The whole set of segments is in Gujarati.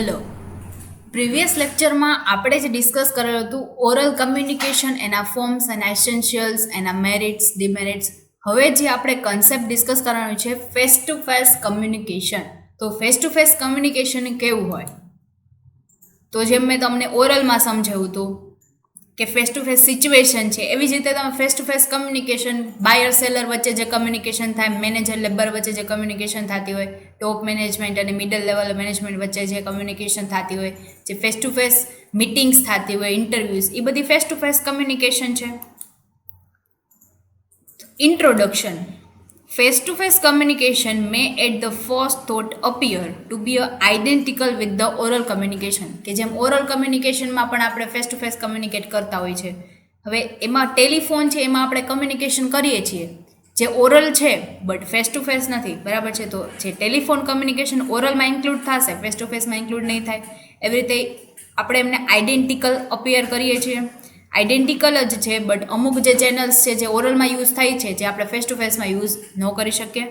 હલો. પ્રીવિયસ લેક્ચરમાં આપણે જે ડિસ્કસ કરેલું હતું ઓરલ કમ્યુનિકેશન, એના ફોર્મ્સ, એના એસેન્શિયલ્સ, એના મેરિટ્સ, ડિમેરિટ્સ. હવે જે આપણે કન્સેપ્ટ ડિસ્કસ કરવાનું છે ફેસ ટુ ફેસ કમ્યુનિકેશન. તો ફેસ ટુ ફેસ કમ્યુનિકેશન કેવું હોય? તો જેમ મેં તમને ઓરલમાં સમજાવ્યું હતું કે ફેસ ટુ ફેસ સિચ્યુએશન છે, એવી જ રીતે તમે face to face communication, buyer seller વચ્ચે જે કમ્યુનિકેશન થાય, મેનેજર લેબર વચ્ચે જે કમ્યુનિકેશન થતી હોય, ટોપ મેનેજમેન્ટ અને મિડલ લેવલ મેનેજમેન્ટ વચ્ચે જે કમ્યુનિકેશન થતી હોય, જે ફેસ ટુ ફેસ મીટિંગ્સ થતી હોય, ઇન્ટરવ્યૂઝ, એ બધી ફેસ ટુ ફેસ કમ્યુનિકેશન છે. Introduction. Face to face communication may at the first thought appear to be identical with the oral communication. કે જેમ ઓરલ કમ્યુનિકેશનમાં પણ આપણે ફેસ ટુ ફેસ કમ્યુનિકેટ કરતા હોય છે. હવે એમાં ટેલિફોન છે, એમાં આપણે કમ્યુનિકેશન કરીએ છીએ, જે ઓરલ છે બટ ફેસ ટુ ફેસ નથી, બરાબર છે. તો જે ટેલિફોન કમ્યુનિકેશન ઓરલમાં ઇન્ક્લુડ થશે, ફેસ ટુ ફેસમાં ઇન્ક્લુડ નહીં થાય. એવી રીતે આપણે એમને આઈડેન્ટિકલ અપિયર કરીએ છીએ. આઈડેન્ટિકલ જ છે, બટ અમુક જે ચેનલ્સ છે જે ઓરલમાં યુઝ થાય છે, જે આપણે ફેસ ટુ ફેસમાં યુઝ ન કરી શકીએ.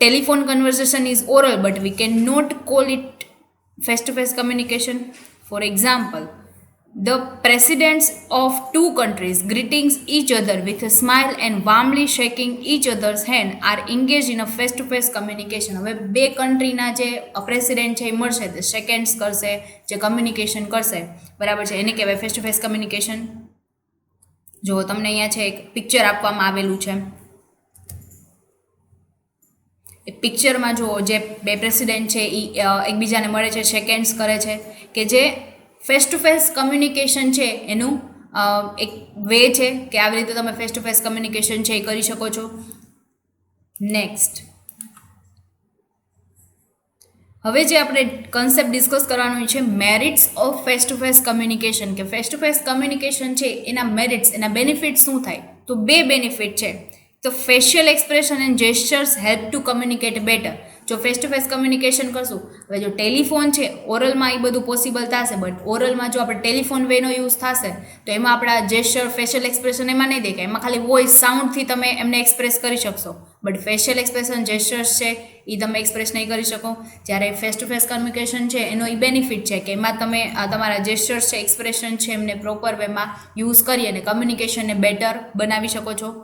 Telephone conversation is oral but we can not call it face to face communication. For example, the presidents of two countries greeting each other with a smile and warmly shaking each other's hand are engaged in a face to face communication. હવે બે કન્ટ્રીના જે પ્રેસિડેન્ટ છે એ મળશે, તે શેક હેન્ડ્સ કરશે, જે કમ્યુનિકેશન કરશે, બરાબર છે, એને કહેવાય ફેસ ટુ ફેસ કમ્યુનિકેશન. જો તમને અહીંયા છે એક પિક્ચર આપવામાં આવેલું છે, એ પિક્ચરમાં જો જે બે પ્રેસિડેન્ટ છે એ એકબીજાને મળે છે, શેક હેન્ડ્સ કરે છે, કે જે ફેસ ટુ ફેસ કમ્યુનિકેશન છે એનું એક વે છે કે આવી રીતે તમે ફેસ ટુ ફેસ કમ્યુનિકેશન છે એ કરી શકો છો. નેક્સ્ટ, હવે જે આપણે કન્સેપ્ટ ડિસ્કસ કરવાનું છે merits of face to face communication. કે ફેસ ટુ ફેસ કમ્યુનિકેશન છે એના મેરિટ્સ, એના બેનિફિટ શું થાય? તો બે બેનિફિટ છે. તો facial expression and gestures help to communicate better. જો ફેસ ટુ ફેસ કમ્યુનિકેશન કરશું, હવે જો ટેલિફોન છે ઓરલમાં એ બધું પોસિબલ થશે, બટ ઓરલમાં જો આપણે ટેલિફોન વેનો યુઝ થશે તો એમાં આપણા જેસ્ચર, ફેશિયલ એક્સપ્રેશન એમાં નહીં દેખાય, એમાં ખાલી વોઇસ, સાઉન્ડથી તમે એમને એક્સપ્રેસ કરી શકશો, બટ ફેશિયલ એક્સપ્રેશન, જેસ્ચર્સ છે એ તમે એક્સપ્રેસ નહીં કરી શકો. જ્યારે ફેસ ટુ ફેસ કમ્યુનિકેશન છે એનો એ બેનિફિટ છે કે એમાં તમે તમારા જેસ્ચર્સ છે, એક્સપ્રેશન છે, એમને પ્રોપર વેમાં યુઝ કરી અને કમ્યુનિકેશનને બેટર બનાવી શકો છો.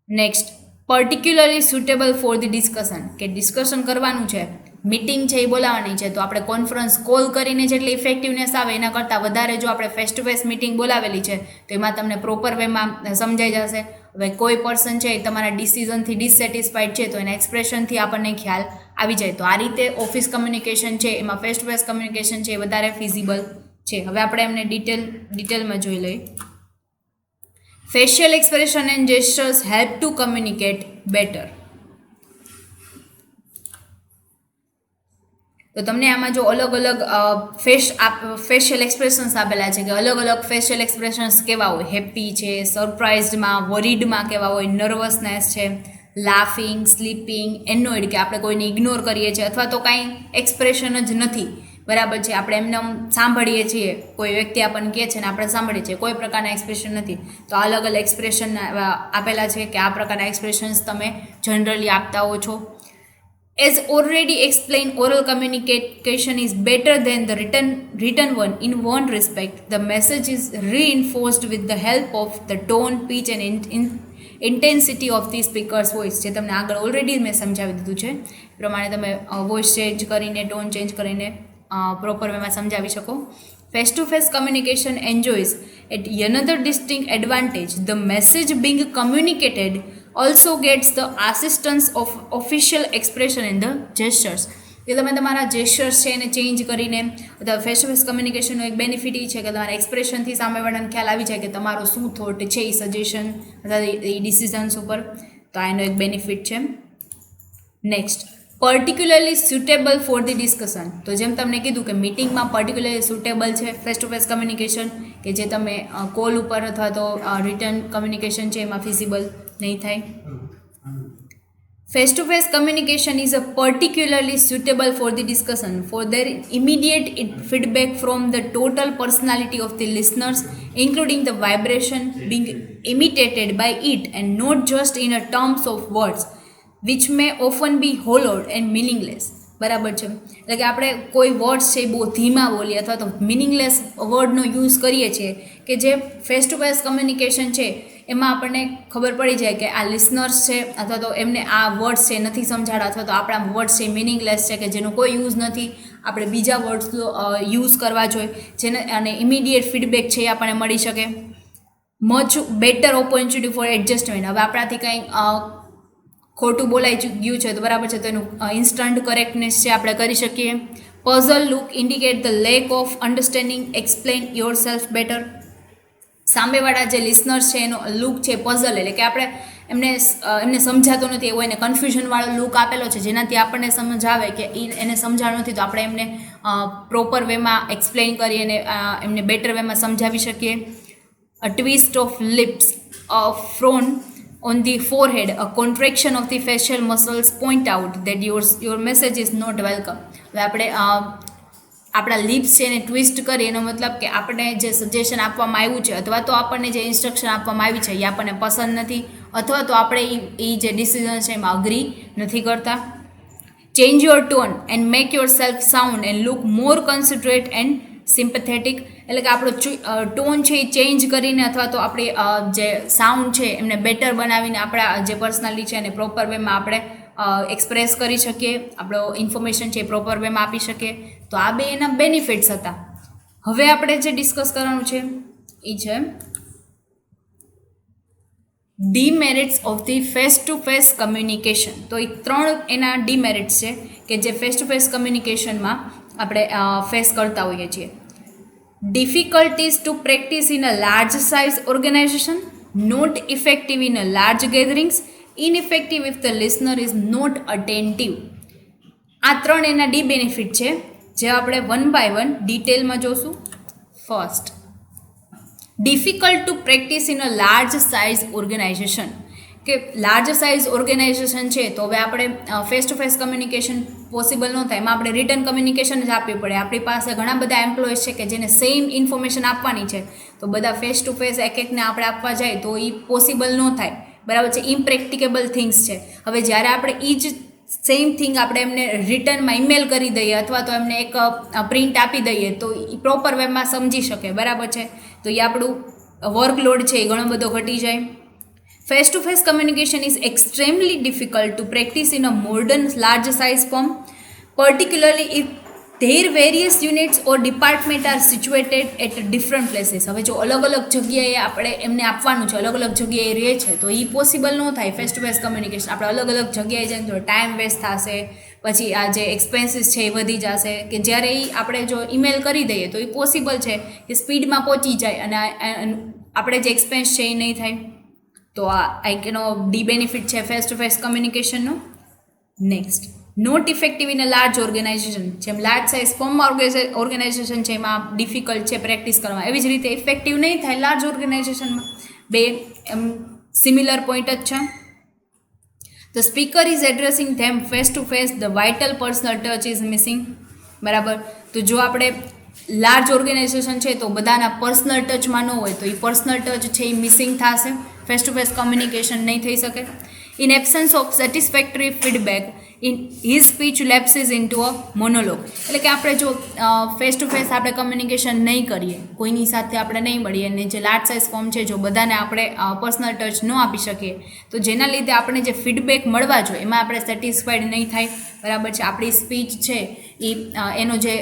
Next, particularly suitable for the discussion. કે ડિસ્કશન કરવાનું છે, મિટિંગ છે એ બોલાવવાની છે, તો આપણે કોન્ફરન્સ કોલ કરીને જેટલી ઇફેક્ટિવનેસ આવે એના કરતાં વધારે જો આપણે ફેસ ટુ ફેસ મિટિંગ બોલાવેલી છે તો એમાં તમને પ્રોપર વેમાં સમજાઈ જશે. હવે કોઈ પર્સન છે એ તમારા ડિસિઝનથી ડિસસેટિસ્ફાઈડ છે તો એના એક્સપ્રેશનથી આપણને ખ્યાલ આવી જાય. તો આ રીતે ઓફિસ કમ્યુનિકેશન છે એમાં ફેસ ટુ ફેસ કમ્યુનિકેશન છે એ વધારે ફિઝિબલ છે. હવે આપણે એમને ડિટેલમાં જોઈ લઈએ. Facial expression and gestures help to communicate better. તો તમને આમાં જો અલગ અલગ ફેશિયલ એક્સપ્રેશન્સ આપેલા છે કે અલગ અલગ ફેશિયલ એક્સપ્રેશન્સ કેવા હોય. હેપી છે, સરપ્રાઇઝડમાં, વરીડમાં કેવા હોય, નર્વસનેસ છે, લાફિંગ, સ્લીપિંગ, એનોઇડ કે આપણે કોઈને ઇગ્નોર કરીએ છીએ અથવા તો કાંઈ એક્સપ્રેશન જ નથી, બરાબર છે, આપણે એમને સાંભળીએ છીએ, કોઈ વ્યક્તિ આપણને કહે છે ને આપણે સાંભળીએ છીએ, કોઈ પ્રકારના એક્સપ્રેશન નથી. તો અલગ અલગ એક્સપ્રેશન આપેલા છે કે આ પ્રકારના એક્સપ્રેશન્સ તમે જનરલી આપતા હો છો. As already explained, oral communication is better than the written one in one respect. The message is reinforced with the help of the tone, pitch and intensity of the speaker's voice. જે તમને આગળ ઓલરેડી મેં સમજાવી દીધું છે, એ પ્રમાણે તમે વોઇસ ચેન્જ કરીને, ટોન ચેન્જ કરીને પ્રોપર વેમાં સમજાવી શકો. Face to face communication enjoys at another distinct advantage. The message being communicated also gets the assistance of official expression and the gestures. કે તમે તમારા જેસ્ચર્સ છે એને ચેન્જ કરીને, અથવા ફેસ ટુ ફેસ કમ્યુનિકેશનનો એક બેનિફિટ એ છે કે તમારા એક્સપ્રેશનથી સામેવાળાને ખ્યાલ આવી જાય કે તમારો શું થોટ છે એ સજેશન અથવા એ ડિસિઝન્સ ઉપર. તો આ એનો એક બેનિફિટ છે. Next, particularly suitable for the discussion. તો જેમ તમને કીધું કે મિટિંગમાં પર્ટિક્યુલરલી સુટેબલ છે ફેસ ટુ ફેસ કમ્યુનિકેશન, કે જે તમે કોલ ઉપર અથવા તો રિટર્ન કમ્યુનિકેશન છે એમાં ફિઝિબલ નહીં થાય. Face to face communication is a particularly suitable for the discussion for their immediate feedback from the total personality of the listeners, including the vibration being imitated by it and not just in a terms of words, which may often be hollowed and meaningless. બરાબર છે. એટલે કે આપણે કોઈ વર્ડ્સ છે એ બહુ ધીમા બોલીએ અથવા તો મિનિંગલેસ વર્ડનો યુઝ કરીએ છીએ કે જે ફેસ ટુ ફેસ કમ્યુનિકેશન છે એમાં આપણને ખબર પડી જાય કે આ લિસનર્સ છે અથવા તો એમને આ વર્ડ્સ છે નથી સમજાડા અથવા તો આપણા વર્ડ્સ છે મિનિંગલેસ છે કે જેનો કોઈ યુઝ નથી, આપણે બીજા વર્ડ્સ યુઝ કરવા જોઈએ જેને અને ઇમિડિયેટ ફીડબેક છે એ આપણને મળી શકે. Much better opportunity for adjustment. હવે આપણાથી કંઈ ખોટું બોલાઈ ગયું છે તો બરાબર છે તો એનું ઇન્સ્ટન્ટ કરેક્ટનેસ છે આપણે કરી શકીએ. Puzzle look indicate the lack of understanding, explain your self better. સામેવાળા જે લિસનર્સ છે એનો લુક છે પઝલ એટલે કે આપણે એમને સમજાતો નથી એવો એને કન્ફ્યુઝનવાળો લુક આપેલો છે જેનાથી આપણને સમજ આવે કે એને સમજાણું નથી તો આપણે એમને પ્રોપર વેમાં એક્સપ્લેન કરી અને એમને બેટર વેમાં સમજાવી શકીએ. A twist of lips, a frown on the forehead, a contraction of the facial muscles point out that your message is not welcome. હવે આપણે આપણા લિપ્સ છે એને ટ્વિસ્ટ કરી એનો મતલબ કે આપણે જે સજેશન આપવામાં આવ્યું છે અથવા તો આપણને જે ઇન્સ્ટ્રક્શન આપવામાં આવી છે એ આપણને પસંદ નથી અથવા તો આપણે એ જે ડિસિઝન છે એમાં અગ્રી નથી કરતા. Change your tone and make yourself sound and look more considerate and sympathetic. એટલે કે આપણો ટોન છે એ ચેન્જ કરીને અથવા તો આપણી જે સાઉન્ડ છે એમને બેટર બનાવીને આપણા જે પર્સનાલિટી છે એને પ્રોપર વેમાં આપણે એક્સપ્રેસ કરી શકીએ, આપણો ઇન્ફોર્મેશન છે એ પ્રોપર વેમાં આપી શકીએ. તો આ બે એના બેનિફિટ્સ હતા. હવે આપણે જે ડિસ્કસ કરવાનું છે એ છે demerits of the face to face communication. તો એ 3 એના ડીમેરિટ્સ છે કે જે ફેસ ટુ ફેસ કમ્યુનિકેશનમાં આપણે ફેસ કરતા હોઈએ છીએ. Difficulties to practice in a large size organization, not effective in a large gatherings, ineffective if the listener is not attentive. આ 3 એના ડી બેનિફિટ છે જે આપણે વન બાય વન ડિટેલમાં જોશું. First, difficult to practice in a large size organisation. કે લાર્જ સાઇઝ ઓર્ગેનાઇઝેશન છે તો હવે આપણે face to face communication possible ન થાય, એમાં આપણે રિટર્ન કમ્યુનિકેશન જ આપવી પડે. આપણી પાસે ઘણા બધા એમ્પ્લોઈઝ છે કે જેને સેમ ઇન્ફોર્મેશન આપવાની છે તો બધા ફેસ ટુ ફેસ એકને આપણે આપવા જાય તો એ પોસિબલ ન થાય, બરાબર છે, ઇમ્પ્રેક્ટિકેબલ થિંગ્સ છે. હવે જ્યારે આપણે એ જ સેમ થિંગ આપણે એમને રિટર્નમાં ઈમેલ કરી દઈએ અથવા તો એમને એક પ્રિન્ટ આપી દઈએ તો એ પ્રોપર વેમાં સમજી શકે, બરાબર છે, તો એ આપણું વર્કલોડ છે એ ઘણો બધો ઘટી જાય. Face to face communication is extremely difficult to practice in a modern large size firm, particularly if their various units or department are situated at different places. હવે જો અલગ અલગ જગ્યાએ આપણે એમને આપવાનું છે, અલગ અલગ જગ્યાએ રહે છે તો એ પોસિબલ ન થાય ફેસ ટુ ફેસ કમ્યુનિકેશન. આપણે અલગ અલગ જગ્યાએ જઈને તો ટાઈમ વેસ્ટ થશે, પછી આ જે એક્સપેન્સીસ છે એ વધી જશે. કે જ્યારે એ આપણે જો ઈમેલ કરી દઈએ તો એ પોસિબલ છે કે સ્પીડમાં પહોંચી જાય અને આપણે જે એક્સપેન્સ છે એ નહીં થાય. તો આ એનો ડી બેનિફિટ છે ફેસ ટુ ફેસ કમ્યુનિકેશનનો. Next, not effective in a large organization. જેમ લાર્જ સાઇઝ ફોર્મમાં ઓર્ગેનાઇઝેશન છે એમાં ડિફિકલ્ટ છે પ્રેક્ટિસ કરવા, એવી જ રીતે ઇફેક્ટિવ નહીં થાય લાર્જ ઓર્ગેનાઇઝેશનમાં. બે એમ સિમિલર પોઈન્ટ જ છે. The speaker is addressing them face to face, the vital personal touch is missing. બરાબર, તો જો આપણે લાર્જ ઓર્ગેનાઇઝેશન છે તો બધાના પર્સનલ ટચમાં ન હોય તો એ પર્સનલ ટચ છે એ મિસિંગ થશે, ફેસ ટુ ફેસ કમ્યુનિકેશન નહીં થઈ શકે. In absence of satisfactory feedback in his speech lapses into a monologue. એટલે કે આપણે જો ફેસ ટુ ફેસ આપણે કમ્યુનિકેશન નહીં કરીએ, કોઈની સાથે આપણે નહીં મળીએ અને જે લાર્જ સાઇઝ ફોર્મ છે જો બધાને આપણે પર્સનલ ટચ ન આપી શકીએ તો જેના લીધે આપણે જે ફીડબેક મળવા જોઈએ એમાં આપણે સેટિસ્ફાઈડ નહીં થાય, બરાબર છે. આપણી સ્પીચ છે એ એનો જે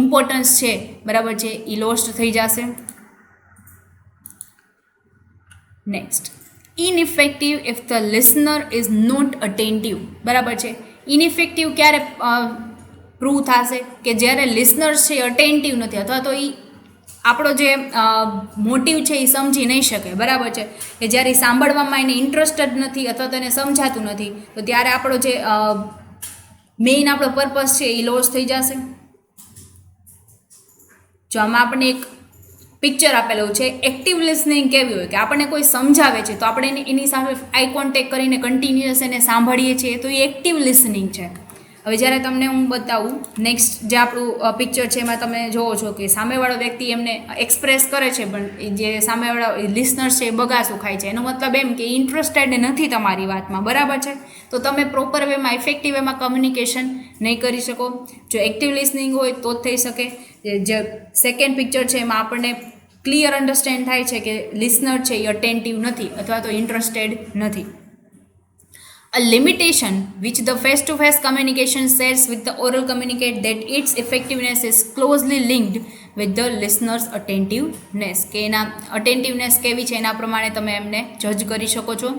ઇમ્પોર્ટન્સ છે, બરાબર છે, એ લોસ્ટ થઈ જશે. Next, ineffective if the listener is not attentive. બરાબર છે, ઇનઇફેક્ટિવ ક્યારે પ્રૂવ થશે કે જ્યારે લિસનર્સ છે અટેન્ટિવ નથી અથવા તો એ આપણો જે મોટિવ છે એ સમજી નહીં શકે, બરાબર છે, કે જ્યારે એ સાંભળવામાં એને ઇન્ટરેસ્ટેડ નથી અથવા તો એને સમજાતું નથી તો ત્યારે આપણો જે મેઇન આપણો પર્પઝ છે એ લોસ થઈ જશે. જો આમાં આપણને એક પિક્ચર આપેલું છે, એક્ટિવ લિસનિંગ કેવી હોય કે આપણને કોઈ સમજાવે છે તો આપણે એની સાથે આઈ કોન્ટેક્ટ કરીને કન્ટિન્યુઅસ એને સાંભળીએ છીએ તો એ એક્ટિવ લિસનિંગ છે. હવે જ્યારે તમને હું બતાવું નેક્સ્ટ જે આપણું પિક્ચર છે એમાં તમે જોવો છો કે સામેવાળો વ્યક્તિ એમને એક્સપ્રેસ કરે છે પણ જે સામેવાળા લિસનર્સ છે એ બગાસું ખાય છે. એનો મતલબ એમ કે ઇન્ટરેસ્ટેડ નથી તમારી વાતમાં, બરાબર છે. તો તમે પ્રોપર વેમાં ઇફેક્ટિવ વેમાં કમ્યુનિકેશન નહીં કરી શકો. જો એક્ટિવ લિસનિંગ હોય તો જ થઈ શકે. જે સેકન્ડ પિક્ચર છે એમાં આપણને ક્લિયર અન્ડરસ્ટેન્ડ થાય છે કે લિસનર છે એ અટેન્ટિવ નથી અથવા તો ઇન્ટરેસ્ટેડ નથી. A limitation which the face-to-face communication shares with the oral communicate that its effectiveness is closely linked with the listener's attentiveness. કે એના attentiveness કેવી છે એના પ્રમાણે તમે એમને જજ કરી શકો છો.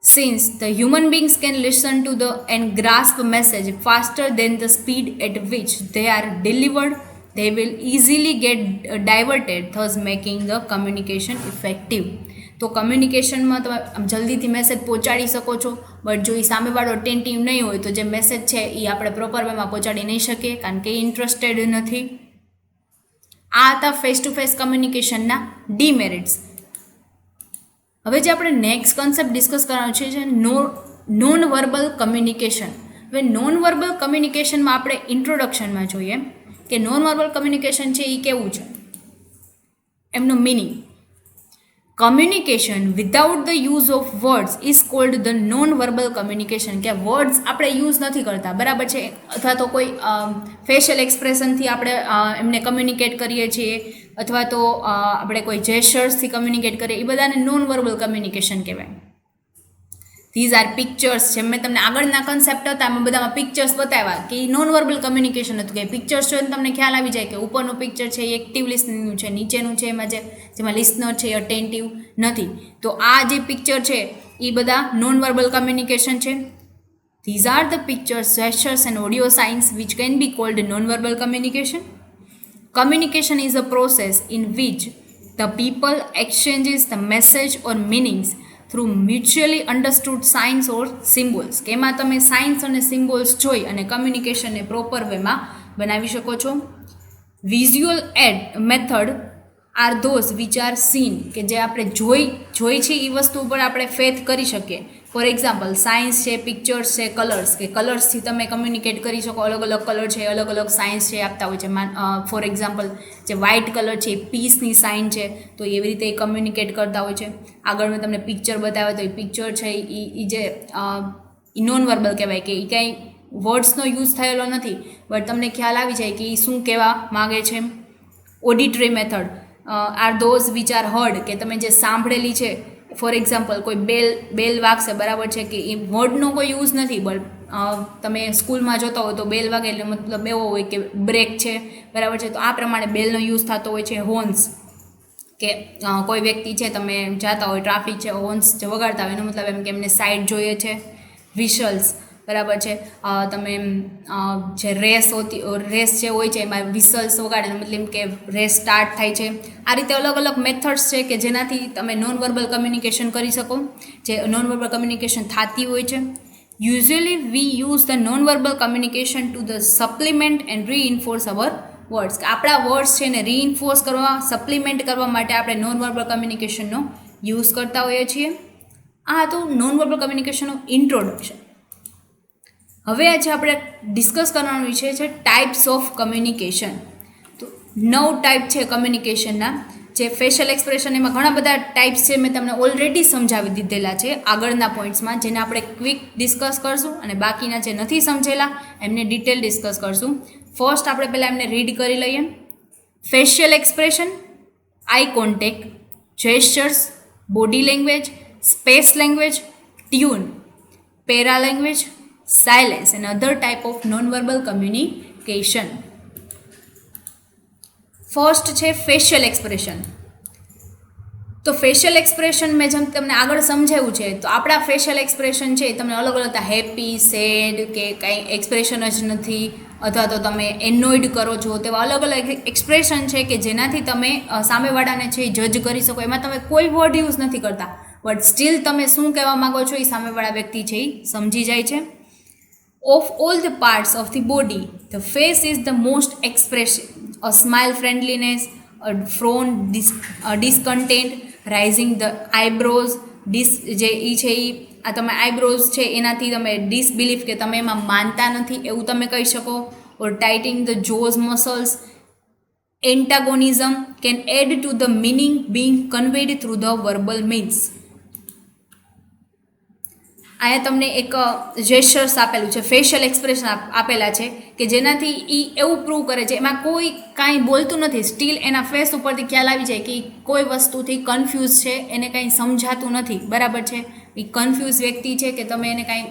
Since the human beings can listen to the and grasp a message faster than the speed at which they are delivered, they will easily get diverted, thus making the communication effective. તો કમ્યુનિકેશનમાં તમે જલ્દીથી મેસેજ પહોંચાડી શકો છો, બટ જો એ સામેવાળો અટેન્ટિવ નહીં હોય તો જે મેસેજ છે એ આપણે પ્રોપર વેમાં પહોંચાડી નહીં શકીએ કારણ કે ઇન્ટરેસ્ટેડ નથી. આ હતા ફેસ ટુ ફેસ કમ્યુનિકેશનના ડીમેરિટ્સ. હવે જે આપણે નેક્સ્ટ કન્સેપ્ટ ડિસ્કસ કરવાનો છે નોન વર્બલ કમ્યુનિકેશન. હવે નોન વર્બલ કમ્યુનિકેશનમાં આપણે ઇન્ટ્રોડક્શનમાં જોઈએ કે નોન વર્બલ કમ્યુનિકેશન છે એ કેવું છે, એમનો meaning. Communication without the use of words is called the non verbal communication. કે વર્ડ્સ આપણે યુઝ નથી કરતા, બરાબર છે, અથવા તો કોઈ ફેશિયલ એક્સપ્રેશનથી આપણે એમને કમ્યુનિકેટ કરીએ છીએ અથવા તો આપણે કોઈ જેસ્ચર્સથી કમ્યુનિકેટ કરીએ, એ બધાને નોન વર્બલ કમ્યુનિકેશન કહેવાય. These are pictures. જેમ મેં તમને આગળના કન્સેપ્ટ હતા એમાં બધામાં પિક્ચર્સ બતાવ્યા કે એ નોન વર્બલ કમ્યુનિકેશન હતું. કે પિક્ચર્સ જોઈને તમને ખ્યાલ આવી જાય કે ઉપરનું પિક્ચર છે એ એક્ટિવ લિસનિંગનું છે, નીચેનું છે એમાં જેમાં લિસનર છે એ અટેન્ટિવ નથી. તો આ જે પિક્ચર છે એ બધા નોન વર્બલ કમ્યુનિકેશન છે. These are the pictures, gestures and audio signs which can be called non verbal communication. Communication is a process in which the people exchanges the message or meanings through mutually understood signs or symbols. કે એમાં તમે સાઇન્સ અને સિમ્બોલ્સ જોઈ અને કમ્યુનિકેશનને પ્રોપર વેમાં બનાવી શકો છો. Visual aid method are those which are seen. કે જે આપણે જોઈ છે એ વસ્તુ ઉપર આપણે ફેથ કરી શકીએ. ફોર એક્ઝામ્પલ સાયન્સ છે, પિક્ચર્સ છે, કલર્સ. કે કલર્સથી તમે કમ્યુનિકેટ કરી શકો. અલગ અલગ કલર છે, અલગ અલગ સાઇન્સ છે આપતા હોય છે. ફોર એક્ઝામ્પલ જે વ્હાઇટ કલર છે એ પીસની સાઇન છે, તો એવી રીતે એ કમ્યુનિકેટ કરતા હોય છે. આગળ મેં તમને પિક્ચર બતાવ્યો તો એ પિક્ચર છે એ જે નોન વર્બલ કહેવાય કે એ કાંઈ વર્ડ્સનો યુઝ થયેલો નથી, બટ તમને ખ્યાલ આવી જાય કે એ શું કહેવા માગે છે. Auditory method are those which are heard. કે તમે જે સાંભળેલી છે, ફોર એક્ઝામ્પલ કોઈ બેલ વાગશે, બરાબર છે, કે એ વર્ડનો કોઈ યુઝ નથી, બટ તમે સ્કૂલમાં જોતા હોય તો બેલ વાગે એટલે મતલબ એવો હોય કે બ્રેક છે, બરાબર છે. તો આ પ્રમાણે બેલનો યુઝ થતો હોય છે. હોર્ન્સ, કે કોઈ વ્યક્તિ છે તમે જાતા હોય, ટ્રાફિક છે, હોર્ન્સ જે વગાડતા હોય એનો મતલબ એમ કે એમને સાઈડ જોઈએ છે. વિશલ્સ, બરાબર છે, તમે જે રેસ જે હોય છે એમાં વિસલ્સ વગાડે મતલબ કે રેસ સ્ટાર્ટ થાય છે. આ રીતે અલગ અલગ મેથડ્સ છે કે જેનાથી તમે નોન વર્બલ કમ્યુનિકેશન કરી શકો, જે નોન વર્બલ કમ્યુનિકેશન થતી હોય છે. Usually we use the non verbal communication to the supplement and reinforce our words. કે આપણા વર્ડ્સ છે ને રીઇન્ફોર્સ કરવા, સપ્લિમેન્ટ કરવા માટે આપણે નોન વર્બલ કમ્યુનિકેશનનો યુઝ કરતા હોઈએ છીએ. આ હતું નોન વર્બલ કમ્યુનિકેશનનું ઇન્ટ્રોડક્શન. હવે આજે આપણે ડિસ્કસ કરવાનો વિષય છે ટાઈપ્સ ઓફ કમ્યુનિકેશન. તો 9 ટાઈપ છે કમ્યુનિકેશનના. જે ફેશિયલ એક્સપ્રેશન એમાં ઘણા બધા ટાઈપ્સ છે, મેં તમને ઓલરેડી સમજાવી દીધેલા છે આગળના પોઈન્ટ્સમાં, જેને આપણે ક્વિક ડિસ્કસ કરશું અને બાકીના જે નથી સમજેલા એમને ડિટેલ ડિસ્કસ કરશું. ફર્સ્ટ આપણે પહેલાં એમને રીડ કરી લઈએ. Facial expression, eye contact, gestures, body language, space language, tune, para language, silence and other type of non-verbal communication. First છે ફેશિયલ એક્સપ્રેશન. તો ફેશિયલ એક્સપ્રેશન મેં જેમ તમને આગળ સમજાવ્યું છે, તો આપણા ફેશિયલ એક્સપ્રેશન છે એ તમને અલગ અલગ હેપી, સેડ કે કાંઈ એક્સપ્રેશન જ નથી, અથવા તો તમે એનોઇડ કરો છો, તેવા અલગ અલગ એક્સપ્રેશન છે કે જેનાથી તમે સામેવાળાને છે એ જજ કરી શકો. એમાં તમે કોઈ વર્ડ યુઝ નથી કરતા, બટ સ્ટીલ તમે શું કહેવા માગો છો એ સામેવાળા વ્યક્તિ છે એ સમજી જાય છે. Of all the parts of the body, the face is the most expressive. A smile, friendliness, a frown, discontent, raising the eyebrows, જે એ છે એ આ તમે આઈબ્રોઝ છે એનાથી તમે ડિસબિલીફ કે તમે એમાં માનતા નથી એવું તમે કહી શકો. Or tightening the jaws muscles. Antagonism can add to the meaning being conveyed through the verbal means. અહીંયા તમને એક જેસ્ચર્સ આપેલું છે, ફેશિયલ એક્સપ્રેશન આપેલા છે કે જેનાથી એ એવું પ્રૂવ કરે છે, એમાં કોઈ કાંઈ બોલતું નથી, સ્ટીલ એના ફેસ ઉપરથી ખ્યાલ આવી જાય કે કોઈ વસ્તુથી કન્ફ્યુઝ છે, એને કાંઈ સમજાતું નથી. બરાબર છે, એ કન્ફ્યુઝ વ્યક્તિ છે કે તમે એને કાંઈ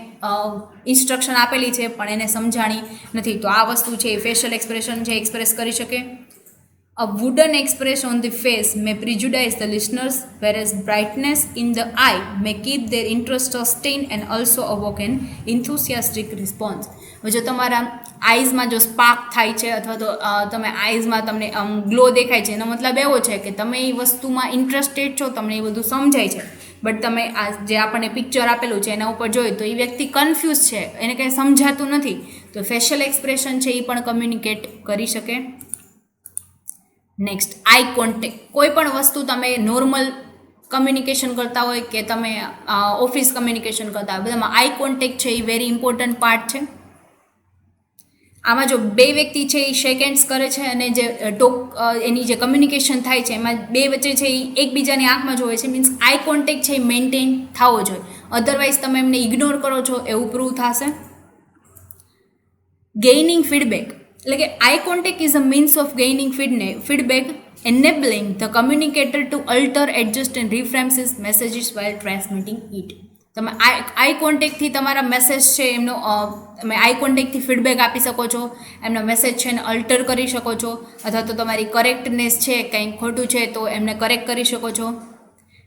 ઇન્સ્ટ્રક્શન આપેલી છે પણ એને સમજાણી નથી. તો આ વસ્તુ છે એ ફેશિયલ એક્સપ્રેશન છે એક્સપ્રેસ કરી શકે. A wooden expression on the face may prejudice the listeners, whereas brightness in the eye may keep their interest sustained and also evoke an enthusiastic response. જો તમારા આઈઝમાં જો સ્પાર્ક થાય છે અથવા તો તમે આઈઝમાં તમને ગ્લો દેખાય છે, એનો મતલબ એવો છે કે તમે એ વસ્તુમાં ઇન્ટરેસ્ટેડ છો, તમને એ બધું સમજાય છે. બટ તમે આ જે આપણને પિક્ચર આપેલું છે એના ઉપર જોયું તો એ વ્યક્તિ કન્ફ્યુઝ છે, એને કંઈ સમજાતું નથી. તો ફેશિયલ એક્સપ્રેશન છે એ પણ કમ્યુનિકેટ કરી શકે. Next, eye contact. કોઈ પણ વસ્તુ તમે નોર્મલ કમ્યુનિકેશન કરતા હોય કે તમે ઓફિસ કમ્યુનિકેશન કરતા હોય, બધામાં આઈ કોન્ટેક્ટ છે એ વેરી ઇમ્પોર્ટન્ટ પાર્ટ છે. આમાં જો બે વ્યક્તિ છે એ શેક હેન્ડ્સ કરે છે અને જે એની જે કમ્યુનિકેશન થાય છે એમાં બે વચ્ચે છે એ એકબીજાની આંખમાં જોવે છે, મીન્સ આઈ કોન્ટેક્ટ છે એ મેન્ટેન થવો જોઈએ. અધરવાઇઝ તમે એમને ઇગ્નોર કરો છો એવું પ્રૂવ થશે. ગેઇનિંગ ફીડબેક, એટલે કે eye contact is a means of gaining feedback enabling the communicator to alter, adjust and reframe his messages while transmitting it. તમે આઈ કોન્ટેક્ટથી તમારા મેસેજ છે એમનો તમે આઈ કોન્ટેક્ટથી ફીડબેક આપી શકો છો, એમનો મેસેજ છે એને અલ્ટર કરી શકો છો, અથવા તો તમારી કરેક્ટનેસ છે કંઈક ખોટું છે તો એમને કરેક્ટ કરી શકો છો.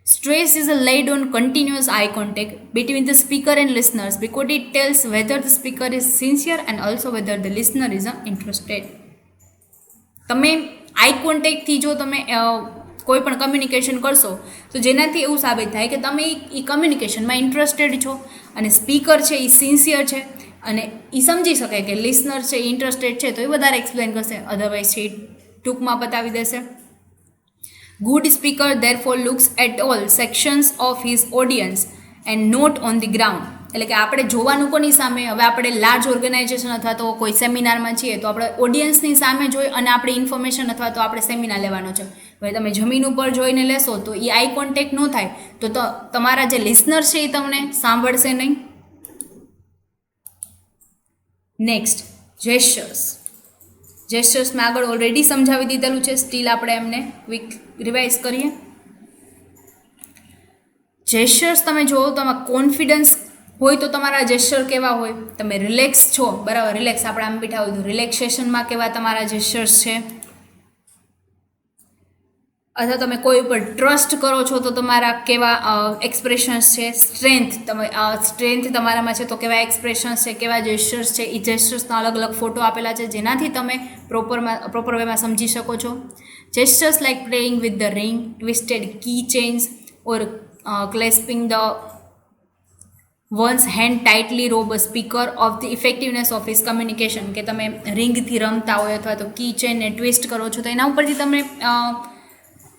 Stress is laid on continuous eye contact between the speaker and listeners because it tells whether the speaker is sincere and also whether the listener is interested. તમે આઈ કોન્ટેક્ટથી જો તમે કોઈ પણ કમ્યુનિકેશન કરશો તો જેનાથી એવું સાબિત થાય કે તમે એ કમ્યુનિકેશનમાં ઇન્ટરેસ્ટેડ છો અને સ્પીકર છે એ સિન્સિયર છે અને એ સમજી શકે કે લિસનર છે એ ઇન્ટરેસ્ટેડ છે તો એ વધારે એક્સપ્લેન કરશે, અધરવાઇઝ છે ટૂંકમાં બતાવી દેશે. Good speaker therefore looks at all sections of his audience and not on the ground. એટલે કે આપણે જોવાનું કોની સામે, હવે આપણે લાર્જ ઓર્ગેનાઇઝેશન અથવા તો કોઈ સેમિનારમાં છીએ તો આપણે ઓડિયન્સની સામે જોઈ અને આપણે ઇન્ફોર્મેશન અથવા તો આપણે સેમિનાર લેવાનો છે. હવે તમે જમીન ઉપર જોઈને લેશો તો એ આઈ કોન્ટેક્ટ ન થાય તો તમારા જે લિસનર છે એ તમને સાંભળશે નહીં. નેક્સ્ટ, જેસ્ચર્સમાં આગળ ઓલરેડી સમજાવી દીધેલું છે, સ્ટીલ આપણે એમને ક્વિક રિવાઇઝ કરીએ. જેસ્ચર્સ તમે જુઓ તો આમાં કોન્ફિડન્સ હોય તો તમારા જેસ્ચર કેવા હોય, તમે રિલેક્સ છો, બરાબર, રિલેક્સ આપણે આમ બેઠા હોય તો રિલેક્સેશનમાં કેવા તમારા જેસ્ચર્સ છે, અથવા તમે કોઈ ઉપર ટ્રસ્ટ કરો છો તો તમારા કેવા એક્સપ્રેશન્સ છે. સ્ટ્રેન્થ તમારામાં છે તો કેવા એક્સપ્રેશન્સ છે, કેવા જેસ્ચર્સ છે. એ જેસ્ચર્સના અલગ અલગ ફોટો આપેલા છે જેનાથી તમે પ્રોપર વેમાં સમજી શકો છો. Gestures like playing with the ring, twisted key chains or clasping the one's hand tightly rob a speaker of the effectiveness of his communication, કે તમે રિંગથી રમતા હોય અથવા તો કી ચેનને ટ્વિસ્ટ કરો છો તો એના ઉપરથી તમે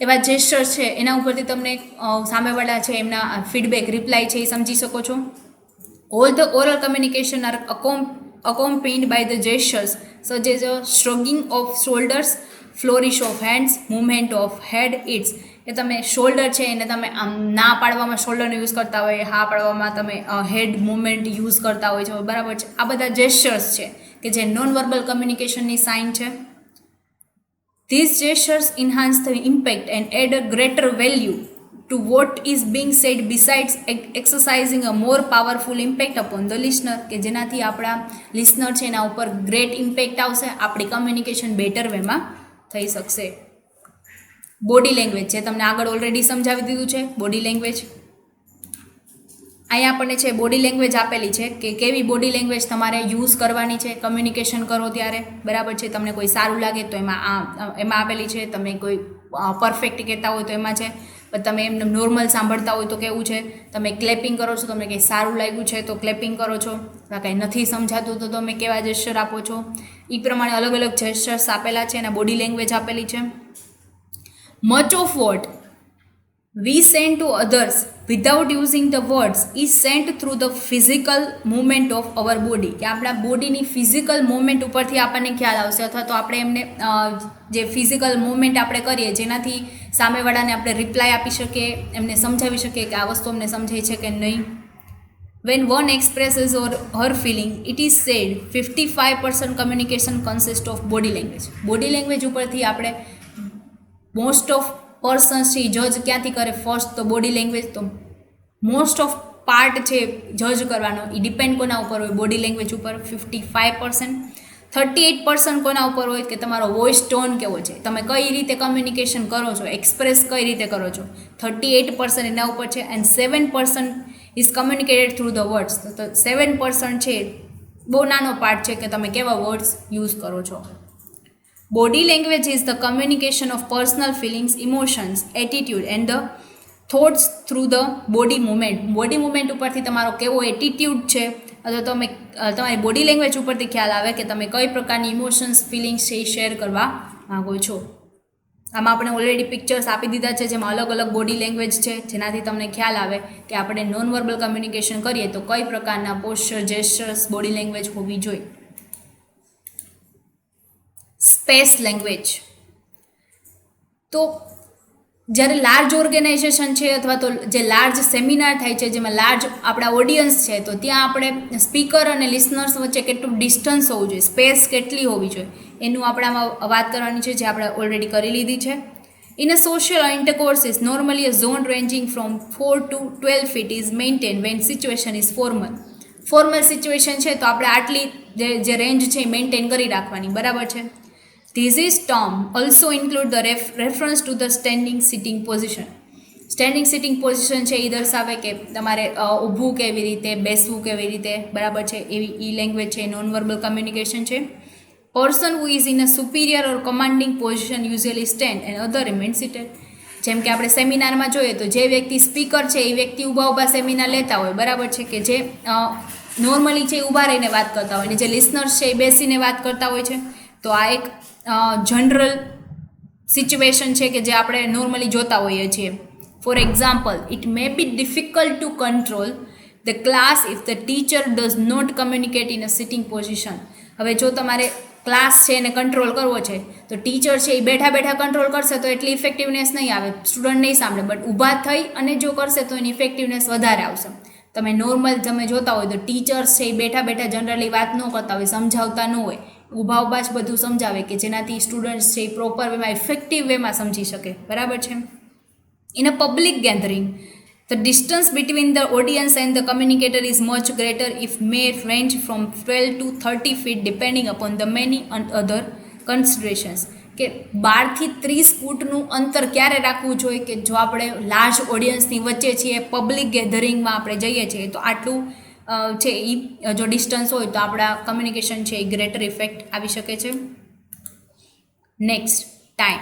એવા જેસ્ચર્સ છે એના ઉપરથી તમને સામેવાળા છે એમના ફીડબેક રિપ્લાય છે એ સમજી શકો છો. All the oral communication are accompanied by the gestures such as a shrugging of shoulders, flourish of hands, movement of head. It's કે તમે શોલ્ડર છે એને તમે આમ ના પાડવામાં શોલ્ડરનો યુઝ કરતા હોય, હા પાડવામાં તમે હેડ મુવમેન્ટ યુઝ કરતા હોય છો, બરાબર છે. આ બધા જેસ્ચર્સ છે કે જે નોન વર્બલ કમ્યુનિકેશનની સાઇન છે. These gestures enhance the impact and add a greater value to what is being said besides exercising a more powerful impact upon the listener, કે જેનાથી આપણા લિસનર છે એના ઉપર ગ્રેટ ઇમ્પેક્ટ આવશે, આપણી કમ્યુનિકેશન બેટર વેમાં થઈ શકશે. બોડી લેંગ્વેજ છે તમને આગળ ઓલરેડી સમજાવી દીધું છે. બોડી લેંગ્વેજ અહીંયા આપણને છે બોડી લેંગ્વેજ આપેલી છે કે કેવી બોડી લેંગ્વેજ તમારે યુઝ કરવાની છે કમ્યુનિકેશન કરો ત્યારે, બરાબર છે. તમને કોઈ સારું લાગે તો એમાં આપેલી છે, તમે કોઈ પરફેક્ટ કહેતા હોય તો એમાં છે, પણ તમે એમને નોર્મલ સાંભળતા હોય તો કેવું છે, તમે ક્લેપિંગ કરો છો, તમને કંઈ સારું લાગ્યું છે તો ક્લેપિંગ કરો છો, કંઈ નથી સમજાતું તો તમે કેવા જેસ્ચર આપો છો. એ પ્રમાણે અલગ અલગ જેસ્ચર્સ આપેલા છે અને બોડી લેંગ્વેજ આપેલી છે. Much of what we send to others without using the words is sent through the physical movement of our body, કે આપણા બોડીની ફિઝિકલ મૂવમેન્ટ ઉપરથી આપણને ખ્યાલ આવશે, અથવા તો આપણે એમને જે ફિઝિકલ મૂવમેન્ટ આપણે કરીએ જેનાથી સામેવાળાને આપણે રિપ્લાય આપી શકીએ, એમને સમજાવી શકીએ કે આ વસ્તુ અમને સમજાય છે કે નહીં. When one expresses or her feeling, it is said 55% communication consists of body language. Body language ઉપરથી આપણે મોસ્ટ ઓફ પર્સન્સ છે જજ ક્યાંથી કરે? ફર્સ્ટ તો બોડી લેંગ્વેજ. તો મોસ્ટ ઓફ પાર્ટ છે જજ કરવાનો એ ડિપેન્ડ કોના ઉપર હોય? બોડી લેંગ્વેજ ઉપર 55%. 38% કોના ઉપર હોય? કે તમારો વોઇસ ટોન કેવો છે, તમે કઈ રીતે કમ્યુનિકેશન કરો છો, એક્સપ્રેસ કઈ રીતે કરો છો, 38% એના ઉપર છે. And 7% is communicated through the words. તો 7% છે બહુ નાનો પાર્ટ છે કે તમે કેવા વર્ડ્સ યુઝ કરો છો. Body language is the communication of personal feelings, emotions, attitude and the thoughts through the body movement. Body movement ઉપરથી તમારો કેવો એટીટ્યુડ છે, અથવા તમે તમારી બોડી લેંગ્વેજ ઉપરથી ખ્યાલ આવે કે તમે કઈ પ્રકારની ઇમોશન્સ, ફિલિંગ્સ છે એ શેર કરવા માગો છો. આમાં આપણે ઓલરેડી પિક્ચર્સ આપી દીધા છે જેમાં અલગ અલગ બોડી લેંગ્વેજ છે, જેનાથી તમને ખ્યાલ આવે કે આપણે નોન વર્બલ કમ્યુનિકેશન કરીએ તો કઈ પ્રકારના પોસ્ચર, જેસ્ચર્સ, બોડી લેંગ્વેજ હોવી જોઈએ. Space language. તો જ્યારે લાર્જ ઓર્ગેનાઇઝેશન છે અથવા તો જે લાર્જ સેમિનાર થાય છે જેમાં લાર્જ આપણા ઓડિયન્સ છે, તો ત્યાં આપણે સ્પીકર અને લિસનર્સ વચ્ચે કેટલું ડિસ્ટન્સ હોવું જોઈએ, સ્પેસ કેટલી હોવી જોઈએ, એનું આપણે આમાં વાત કરવાની છે, જે આપણે ઓલરેડી કરી લીધી છે. In a social intercourse normally a zone ranging from 4 to 12 feet is maintain when situation is formal. Formal situation છે તો આપણે આટલી જે રેન્જ છે એ મેન્ટેન કરી રાખવાની, બરાબર છે. This is term also include the reference to the standing sitting position. Standing sitting position છે એ દર્શાવે કે તમારે ઊભું કેવી રીતે, બેસવું કેવી રીતે, બરાબર છે, એવી ઈ લેંગ્વેજ છે, નોન વર્બલ કમ્યુનિકેશન છે. Person who is in a superior or commanding position usually stand and other remain seated. જેમ કે આપણે સેમિનારમાં જોઈએ તો જે વ્યક્તિ સ્પીકર છે એ વ્યક્તિ ઊભા ઊભા સેમિનાર લેતા હોય, બરાબર છે, કે જે નોર્મલી છે ઊભા રહીને વાત કરતા હોય, અને જે લિસનર્સ છે એ બેસીને વાત કરતા હોય છે. તો આ એક જનરલ સિચ્યુએશન છે કે જે આપણે નોર્મલી જોતા હોઈએ છીએ. For example, it may be difficult to control the class if the teacher does not communicate in a sitting position. હવે જો તમારે ક્લાસ છે એને કંટ્રોલ કરવો છે તો ટીચર છે એ બેઠા બેઠા કંટ્રોલ કરશે તો એટલી ઇફેક્ટિવનેસ નહીં આવે, સ્ટુડન્ટ નહીં સાંભળે. બટ ઊભા થઈ અને જો કરશે તો એની ઇફેક્ટિવનેસ વધારે આવશે. તમે નોર્મલ તમે જોતા હોય તો ટીચર્સ છે એ બેઠા બેઠા જનરલી વાત ન કરતા હોય, સમજાવતા ન હોય, ઊભા ઊભા જ બધું સમજાવે કે જેનાથી સ્ટુડન્ટ્સ છે એ પ્રોપર વેમાં, ઇફેક્ટિવ વેમાં સમજી શકે, બરાબર છે. In a public gathering the distance between the audience and the communicator is much greater if may range from 12 to 30 feet depending upon the many other considerations. કે 12 થી 30 ફૂટનું અંતર ક્યારે રાખવું જોઈએ? કે જો આપણે લાર્જ ઓડિયન્સની વચ્ચે છીએ, પબ્લિક ગેધરિંગમાં આપણે જઈએ છીએ, તો આટલું છે એ જો ડિસ્ટન્સ હોય તો આપણા કમ્યુનિકેશન છે એ ગ્રેટર ઇફેક્ટ આવી શકે છે. Next, time.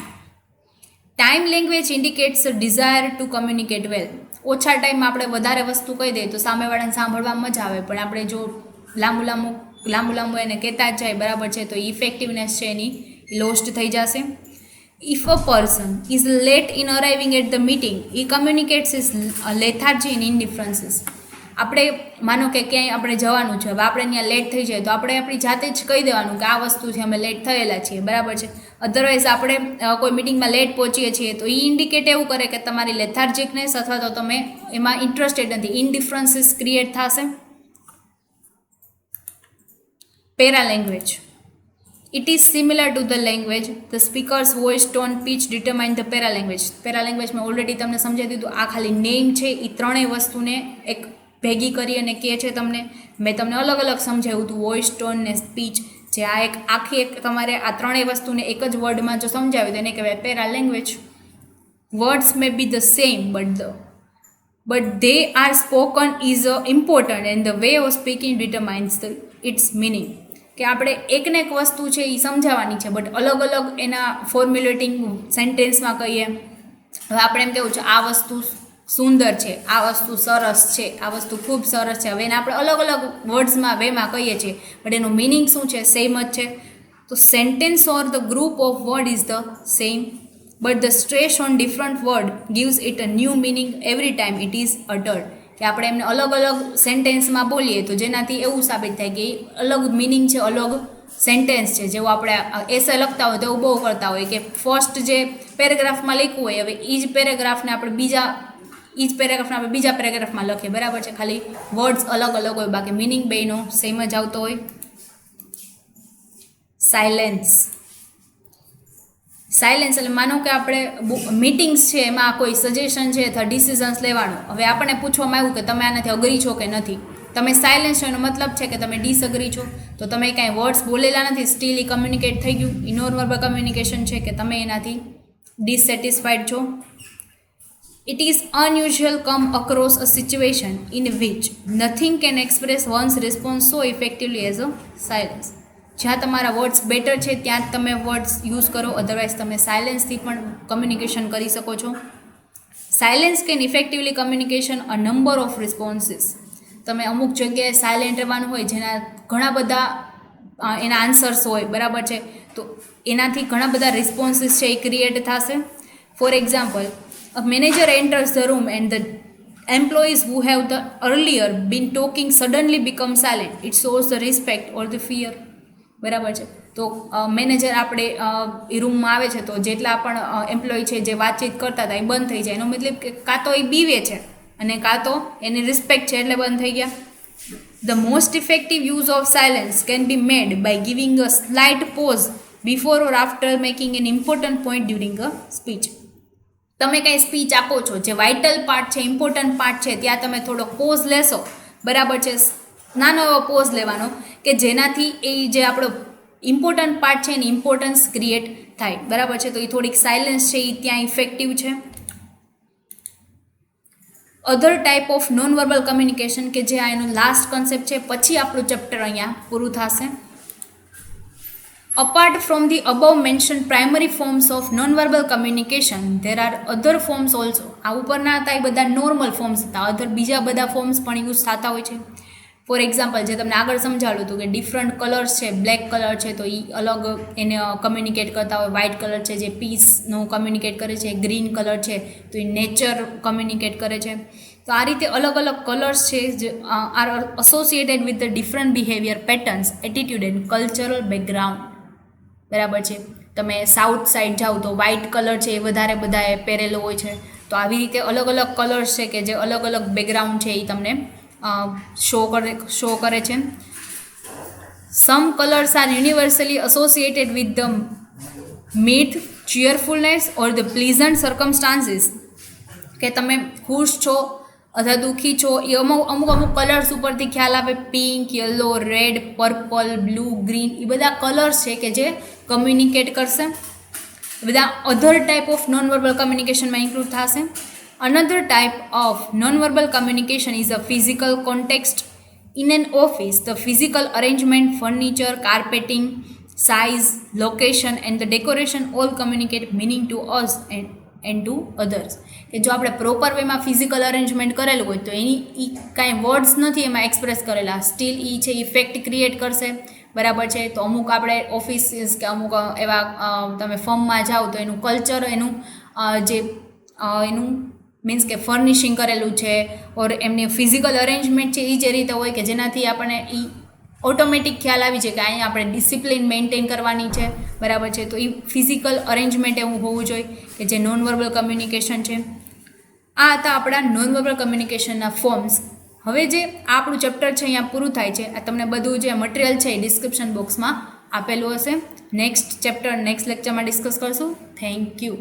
Time language indicates a desire to communicate well. ઓછા ટાઈમમાં આપણે વધારે વસ્તુ કહી દઈએ તો સામેવાળાને સાંભળવા મજા આવે, પણ આપણે જો લાંબુ એને કહેતા જ જાય, બરાબર છે, તો ઇફેક્ટિવનેસ છે એની લોસ્ટ થઈ જશે. If a person is late in arriving at the meeting he communicates is lethargy in indifferences. આપણે માનો કે ક્યાંય આપણે જવાનું છે, હવે આપણે ત્યાં લેટ થઈ જાય તો આપણે આપણી જાતે જ કહી દેવાનું કે આ વસ્તુથી અમે લેટ થયેલા છીએ, બરાબર છે. અધરવાઇઝ આપણે કોઈ મિટિંગમાં લેટ પહોંચીએ છીએ તો એ ઇન્ડિકેટ એવું કરે કે તમારી લેથાર્જિકનેસ અથવા તો તમે એમાં ઇન્ટરેસ્ટેડ નથી, ઇનડિફરન્સીસ ક્રિએટ થશે. Para language. It is similar to the language the speakers voice tone pitch determine the para language. Para લેંગ્વેજમાં ઓલરેડી તમને સમજાવી દીધું, આ ખાલી નેમ છે, એ ત્રણેય વસ્તુને એક ભેગી કરી અને કહે છે તમને. મેં તમને અલગ અલગ સમજાવ્યું હતું, વોઇસ ટોન ને સ્પીચ, જે આ એક આખી એક તમારે આ ત્રણેય વસ્તુને એક જ વર્ડમાં જો સમજાવ્યું તો એને કહેવાય para language. Words may be the same but they are spoken is important and the way of speaking determines its meaning. કે આપણે એકને એક વસ્તુ છે એ સમજાવવાની છે, બટ અલગ અલગ એના ફોર્મ્યુલેટિંગ સેન્ટેન્સમાં કહીએ. હવે આપણે એમ કહેવું છે આ વસ્તુ સુંદર છે, આ વસ્તુ સરસ છે, આ વસ્તુ ખૂબ સરસ છે. હવે એને આપણે અલગ અલગ વર્ડ્સમાં વેમાં કહીએ છીએ, બટ એનું મિનિંગ શું છે? સેમ જ છે. તો sentence or the group of word is the same. But the stress on different word gives it a new meaning every time it is uttered. કે આપણે એમને અલગ અલગ સેન્ટેન્સમાં બોલીએ તો જેનાથી એવું સાબિત થાય કે અલગ મિનિંગ છે, અલગ સેન્ટેન્સ છે. જેવું આપણે એસે લખતા હોય તો એવું બહુ કરતા હોય કે ફર્સ્ટ જે પેરેગ્રાફમાં લખ્યું હોય, હવે એ જ પેરેગ્રાફને આપણે બીજા પેરેગ્રાફમાં લખીએ, બરાબર છે. ખાલી વર્ડ્સ અલગ અલગ હોય, બાકી મિનિંગ બેનો સેમ જ આવતો હોય. સાયલેન્સ એટલે માનો કે આપણે મીટિંગ્સ છે, એમાં કોઈ સજેશન છે અથવા ડિસિઝન્સ લેવાનું. હવે આપણને પૂછવામાં આવ્યું કે તમે આનાથી અગ્રી છો કે નથી. તમે સાયલેન્સ છો એનો મતલબ છે કે તમે ડિસઅગ્રી છો, તો તમે કાંઈ વર્ડ્સ બોલેલા નથી, સ્ટીલ એ કમ્યુનિકેટ થઈ ગયું. એ નોન વર્બલ કમ્યુનિકેશન છે કે તમે એનાથી ડિસસેટિસ્ફાઈડ છો. It is unusual come across a situation in which nothing can express one's response so effectively as a silence. જ્યાં તમારા વર્ડ્સ બેટર છે ત્યાં જ તમે વર્ડ્સ યુઝ કરો, અધરવાઇઝ તમે સાયલેન્સથી પણ કમ્યુનિકેશન કરી શકો છો. Silence can effectively communication a number of responses. તમે અમુક જગ્યાએ સાયલેન્ટ રહેવાનું હોય જેના ઘણા બધા એના આન્સર્સ હોય, બરાબર છે. તો એનાથી ઘણા બધા રિસ્પોન્સીસ છે એ ક્રિએટ થશે. For example, a manager enters the room and the employees who have the earlier been talking suddenly become silent. It shows the respect or the fear. બરાબર છે. તો મેનેજર આપણે એ રૂમમાં આવે છે તો જેટલા પણ એમ્પ્લોય છે જે વાતચીત કરતા હતા એ બંધ થઈ જાય. એનો મતલબ કે કાં તો એ બીવે છે અને કાં તો એની રિસ્પેક્ટ છે એટલે બંધ થઈ ગયા. The most effective use of silence can be made by giving a slight pause before or after making an important point during a speech. તમે કંઈ સ્પીચ આપો છો, જે વાઇટલ પાર્ટ છે, ઇમ્પોર્ટન્ટ પાર્ટ છે, ત્યાં તમે થોડો પોઝ લેશો, બરાબર છે. નાનો એવો પોઝ લેવાનો કે જેનાથી એ જે આપણો ઇમ્પોર્ટન્ટ પાર્ટ છે એની ઇમ્પોર્ટન્સ ક્રિએટ થાય, બરાબર છે. તો એ થોડીક સાયલેન્સ છે એ ત્યાં ઇફેક્ટિવ છે. Other type of non verbal communication કે જે આ એનો લાસ્ટ કન્સેપ્ટ છે, પછી આપણું ચેપ્ટર અહીંયા પૂરું થશે. Apart from the above mentioned primary forms of non-verbal communication, there are other forms also. આ ઉપરના હતા એ બધા નોર્મલ ફોર્મ્સ હતા, અધર બીજા બધા ફોર્મ્સ પણ યુઝ થતા હોય છે. ફોર એક્ઝામ્પલ, જે તમને આગળ સમજાવ્યું હતું કે ડિફરન્ટ કલર્સ છે, બ્લેક કલર છે તો એ અલગ એને કમ્યુનિકેટ કરતા હોય, વ્હાઇટ કલર છે જે પીસનું કમ્યુનિકેટ કરે છે, ગ્રીન કલર છે તો એ નેચર કમ્યુનિકેટ કરે છે. તો આ રીતે અલગ અલગ કલર્સ છે જે are associated with the different behaviour patterns, attitude and cultural background. બરાબર છે. તમે સાઉથ સાઈડ જાઓ તો વ્હાઇટ કલર છે એ વધારે બધાએ પહેરેલો હોય છે. તો આવી રીતે અલગ અલગ કલર્સ છે કે જે અલગ અલગ બેકગ્રાઉન્ડ છે એ તમને શો કરે છે. Some colours are universally associated with the mirth, cheerfulness or the pleasant circumstances. કે તમે ખુશ છો અથવા દુઃખી છો એ અમુક કલર્સ ઉપરથી ખ્યાલ આવે. Pink, yellow, red, purple, blue, green એ બધા કલર્સ છે કે જે કમ્યુનિકેટ કરશે. બધા other type of non verbal કમ્યુનિકેશનમાં ઇન્ક્લુડ થશે. Another type of non verbal communication is a physical context. In an office the physical arrangement, furniture, carpeting, size, location and the decoration all communicate meaning to us and to others. કે જો આપણે પ્રોપર વેમાં ફિઝિકલ અરેન્જમેન્ટ કરેલું હોય તો એની એ કાંઈ વર્ડ્સ નથી એમાં એક્સપ્રેસ કરેલા, સ્ટીલ એ છે ઇફેક્ટ ક્રિએટ કરશે, બરાબર છે. તો અમુક આપણે ઓફિસીસ કે અમુક એવા તમે ફર્મમાં જાઓ તો એનું કલ્ચર, એનું જે એનું મીન્સ કે ફર્નિશિંગ કરેલું છે ઓર એમની ફિઝિકલ અરેન્જમેન્ટ છે એ જે રીતે હોય કે જેનાથી આપણને એ ઓટોમેટિક ખ્યાલ આવી છે કે અહીંયા આપણે ડિસિપ્લિન મેન્ટેન કરવાની છે, બરાબર છે. તો એ ફિઝિકલ અરેન્જમેન્ટ એવું હોવું જોઈએ કે જે નોન વર્બલ કમ્યુનિકેશન છે. આ હતા આપણા નોન વર્બલ કમ્યુનિકેશનના ફોર્મ્સ. હવે જે આપણું ચેપ્ટર છે અહીંયા પૂરું થાય છે. આ તમને બધું જે મટીરિયલ છે એ ડિસ્ક્રિપ્શન બોક્સમાં આપેલું હશે. નેક્સ્ટ ચેપ્ટર નેક્સ્ટ લેક્ચરમાં ડિસ્કસ કરશું. Thank you.